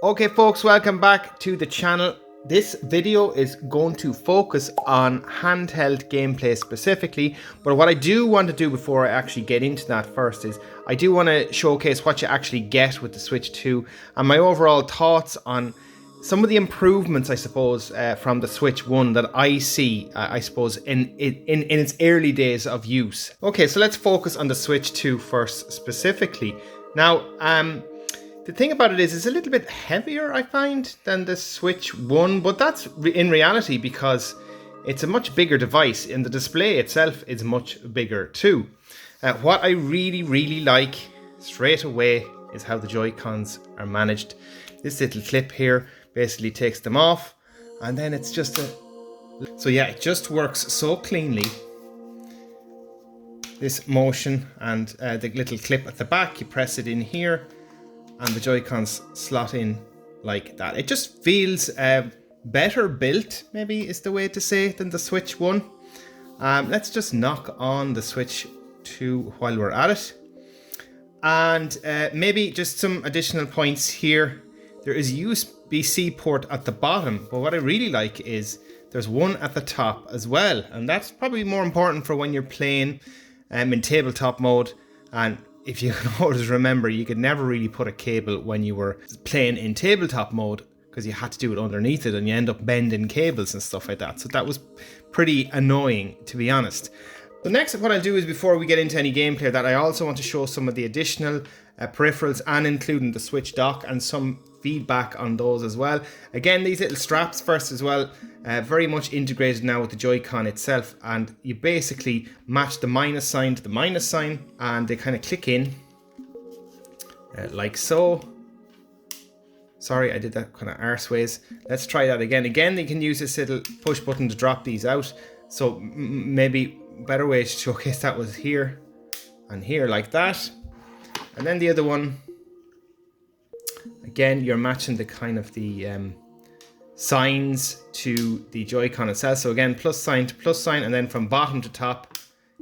Okay folks, welcome back to the channel. This video is going to focus on handheld gameplay specifically, but what I do want to do before I actually get into that first is I do want to showcase what you actually get with the Switch 2 and my overall thoughts on some of the improvements, I suppose, from the Switch 1 that I see, I suppose, in its early days of use. Okay, so let's focus on the Switch 2 first specifically. Now, the thing about it is it's a little bit heavier, I find, than the Switch 1, but that's in reality because it's a much bigger device and the display itself is much bigger too. What I really like straight away is how the joycons are managed. This little clip here basically takes them off, and then it's just so yeah, it just works so cleanly. This motion and the little clip at the back, you press it in here and the joycons slot in like that. It just feels better built, maybe is the way to say, than the Switch 1. Let's just knock on the Switch 2 while we're at it. And maybe just some additional points here. There is a USB-C port at the bottom, but what I really like is there's one at the top as well. And that's probably more important for when you're playing in tabletop mode. And if you can always remember, you could never really put a cable when you were playing in tabletop mode because you had to do it underneath it and you end up bending cables and stuff like that. So that was pretty annoying, to be honest. The next, what I'll do is, before we get into any gameplay, that I also want to show some of the additional peripherals, and including the Switch dock and some feedback on those as well. Again, these little straps first as well, very much integrated now with the Joy-Con itself, and you basically match the minus sign to the minus sign and they kind of click in like so. Sorry, I did that kind of arseways. Let's try that again. Again, you can use this little push button to drop these out. So maybe a better way to showcase that was here and here like that. And then the other one, again, you're matching the kind of the signs to the Joy-Con itself. So again, plus sign to plus sign, and then from bottom to top,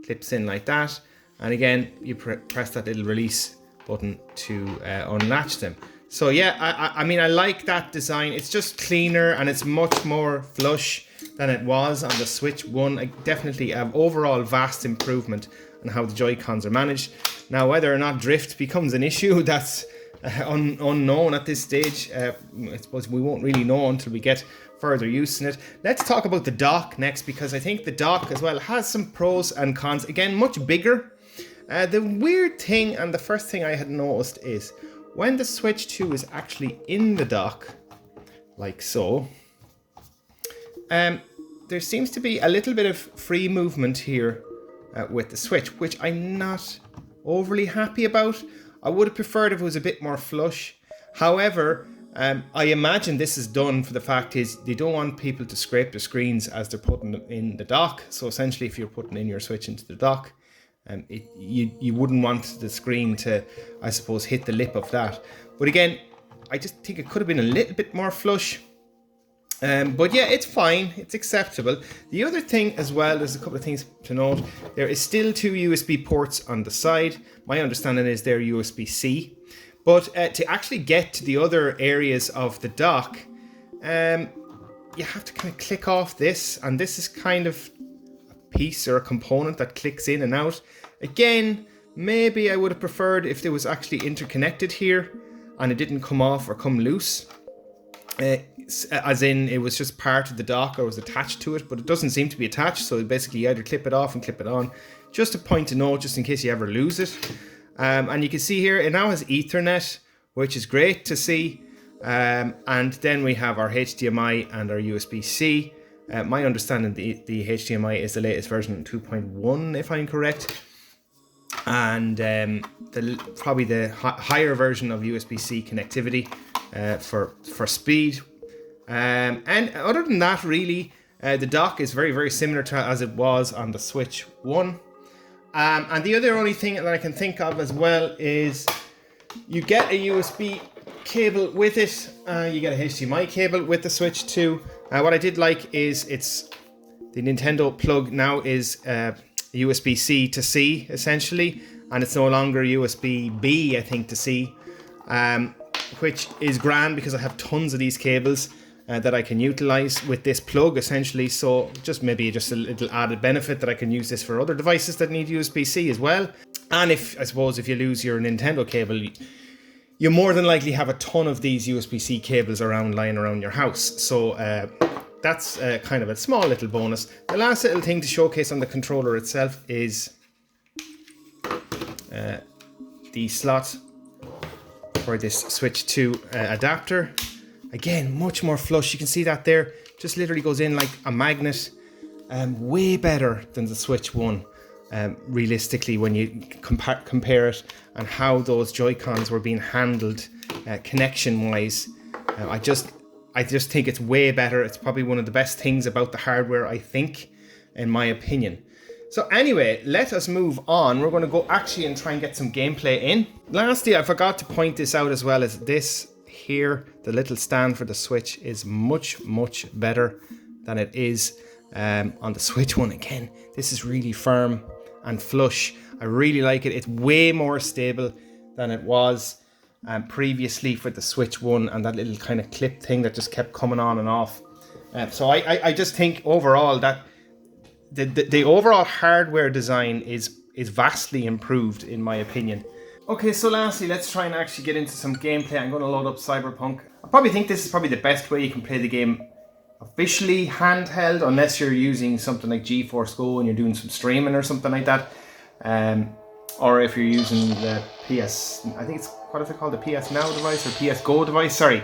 clips in like that. And again, you press that little release button to unlatch them. So yeah, I mean, I like that design. It's just cleaner and it's much more flush than it was on the Switch 1. Definitely an overall vast improvement on how the Joy-Cons are managed. Now, whether or not drift becomes an issue, that's unknown at this stage. I suppose we won't really know until we get further use in it. Let's talk about the dock next, because I think the dock as well has some pros and cons. Again, much bigger. The weird thing, and the first thing I had noticed, is when the Switch 2 is actually in the dock, like so, there seems to be a little bit of free movement here with the Switch, which I'm not overly happy about. I would have preferred if it was a bit more flush. However, I imagine this is done for the fact is they don't want people to scrape the screens as they're putting them in the dock. So essentially, if you're putting in your Switch into the dock, you wouldn't want the screen to, I suppose, hit the lip of that. But again, I just think it could have been a little bit more flush. But yeah, it's fine. It's acceptable. The other thing as well, there's a couple of things to note. There is still 2 USB ports on the side. My understanding is they're USB-C. But to actually get to the other areas of the dock, you have to kind of click off this. And this is kind of a piece or a component that clicks in and out. Again, maybe I would have preferred if it was actually interconnected here and it didn't come off or come loose. As in it was just part of the dock or was attached to it, but it doesn't seem to be attached, so basically you either clip it off and clip it on. Just a point to note, just in case you ever lose it. And you can see here it now has Ethernet, which is great to see. And then we have our HDMI and our USB-C. My understanding, the HDMI is the latest version 2.1, if I'm correct. And probably the higher version of USB-C connectivity for speed. And other than that, really, the dock is very similar to as it was on the Switch 1. And the other only thing that I can think of as well is you get a USB cable with it. You get a HDMI cable with the Switch 2. What I did like is the Nintendo plug now is USB-C to C, essentially, and it's no longer USB-B, I think, to C. which is grand because I have tons of these cables that I can utilize with this plug essentially. So just a little added benefit that I can use this for other devices that need USB-C as well. And I suppose if you lose your Nintendo cable, you more than likely have a ton of these USB-C cables lying around your house. So that's kind of a small little bonus. The last little thing to showcase on the controller itself is the slot for this Switch 2 adapter. Again, much more flush. You can see that there. Just literally goes in like a magnet. Way better than the Switch 1. Realistically, when you compare it and how those joycons were being handled connection wise, I just think it's way better. It's probably one of the best things about the hardware, I think, in my opinion. So anyway, let us move on. We're going to go actually and try and get some gameplay in. Lastly, I forgot to point this out as well, as this here, the little stand for the Switch, is much better than it is on the Switch 1. Again, this is really firm and flush. I really like it. It's way more stable than it was previously for the Switch 1, and that little kind of clip thing that just kept coming on and off. So I just think overall that the overall hardware design is vastly improved in my opinion. Okay, so lastly, let's try and actually get into some gameplay. I'm going to load up Cyberpunk. I probably think this is probably the best way you can play the game officially handheld, unless you're using something like GeForce Go and you're doing some streaming or something like that. Or if you're using the PS, I think it's, what is it called, the PS Now device or PS Go device, sorry.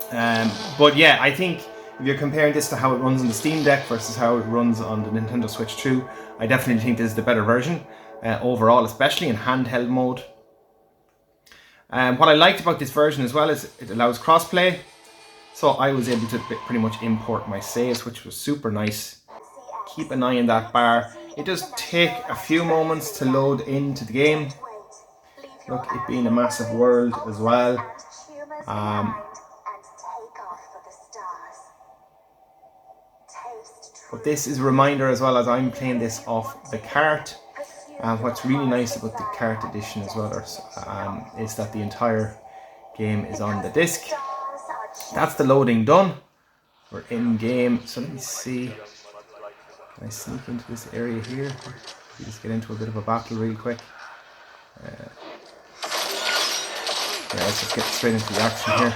But yeah, I think if you're comparing this to how it runs on the Steam Deck versus how it runs on the Nintendo Switch 2, I definitely think this is the better version overall, especially in handheld mode. What I liked about this version as well is it allows crossplay. So I was able to pretty much import my saves, which was super nice. Keep an eye on that bar. It does take a few moments to load into the game. Look, it being a massive world as well. But this is a reminder as well, as I'm playing this off the cart. What's really nice about the cart edition as well is that the entire game is on the disc. That's the loading done. We're in game. So let me see. Can I sneak into this area here? Just get into a bit of a battle really quick. Yeah, let's just get straight into the action here.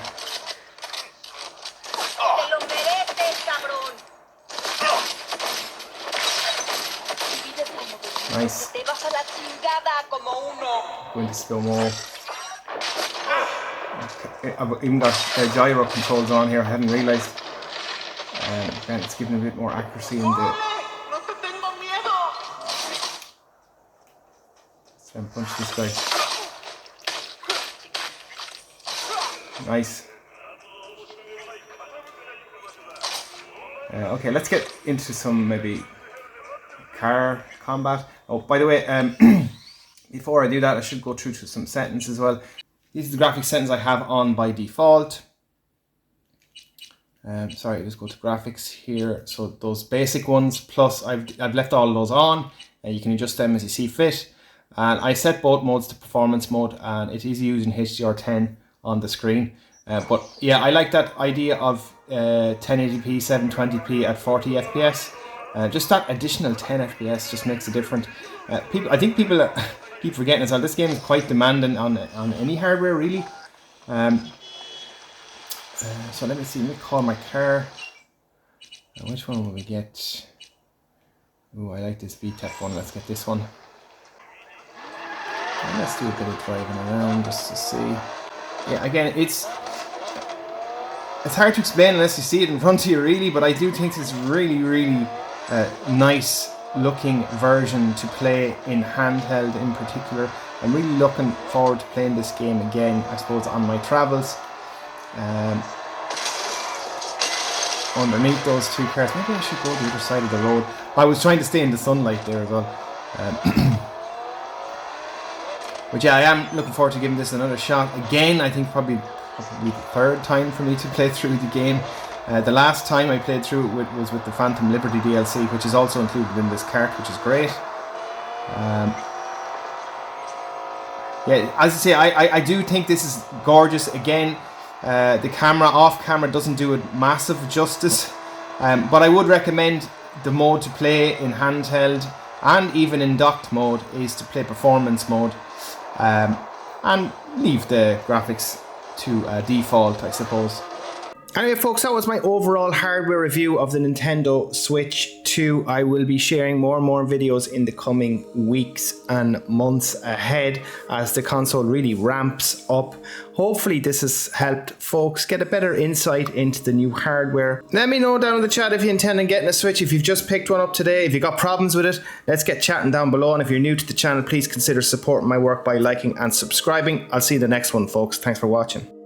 Nice. Go into slow-mo. Okay. I've even got gyro controls on here, I hadn't realised. Again, it's giving a bit more accuracy in the... Let's try and punch this guy. Nice. Okay, let's get into some maybe car combat. Oh, by the way, before I do that, I should go through to some settings as well. These are the graphics settings I have on by default. Sorry, just go to graphics here. So those basic ones, plus I've left all of those on. You can adjust them as you see fit. And I set both modes to performance mode, and it is using HDR10 on the screen. But yeah, I like that idea of 1080p, 720p at 40 FPS. Just that additional 10 FPS just makes a difference. I think people keep forgetting as well, this game is quite demanding on any hardware really. So let me see, let me call my car. Which one will we get? Oh, I like this VTEC one, let's get this one. And let's do a bit of driving around just to see. Yeah, again, it's hard to explain unless you see it in front of you really, but I do think it's really nice looking version to play in handheld in particular. I'm really looking forward to playing this game again, I suppose, on my travels. Underneath those two cars, maybe I should go to the other side of the road. I was trying to stay in the sunlight there as well. But yeah, I am looking forward to giving this another shot. Again, I think probably the third time for me to play through the game. The last time I played through it was with the Phantom Liberty DLC, which is also included in this cart, which is great. yeah, as I say, I do think this is gorgeous. Again, the camera off camera doesn't do it massive justice, but I would recommend the mode to play in handheld and even in docked mode is to play performance mode, and leave the graphics to default, I suppose. Anyway, folks, that was my overall hardware review of the Nintendo Switch 2. I will be sharing more and more videos in the coming weeks and months ahead as the console really ramps up. Hopefully this has helped folks get a better insight into the new hardware. Let me know down in the chat if you intend on getting a Switch, if you've just picked one up today, if you've got problems with it, let's get chatting down below. And if you're new to the channel, please consider supporting my work by liking and subscribing. I'll see you in the next one, folks. Thanks for watching.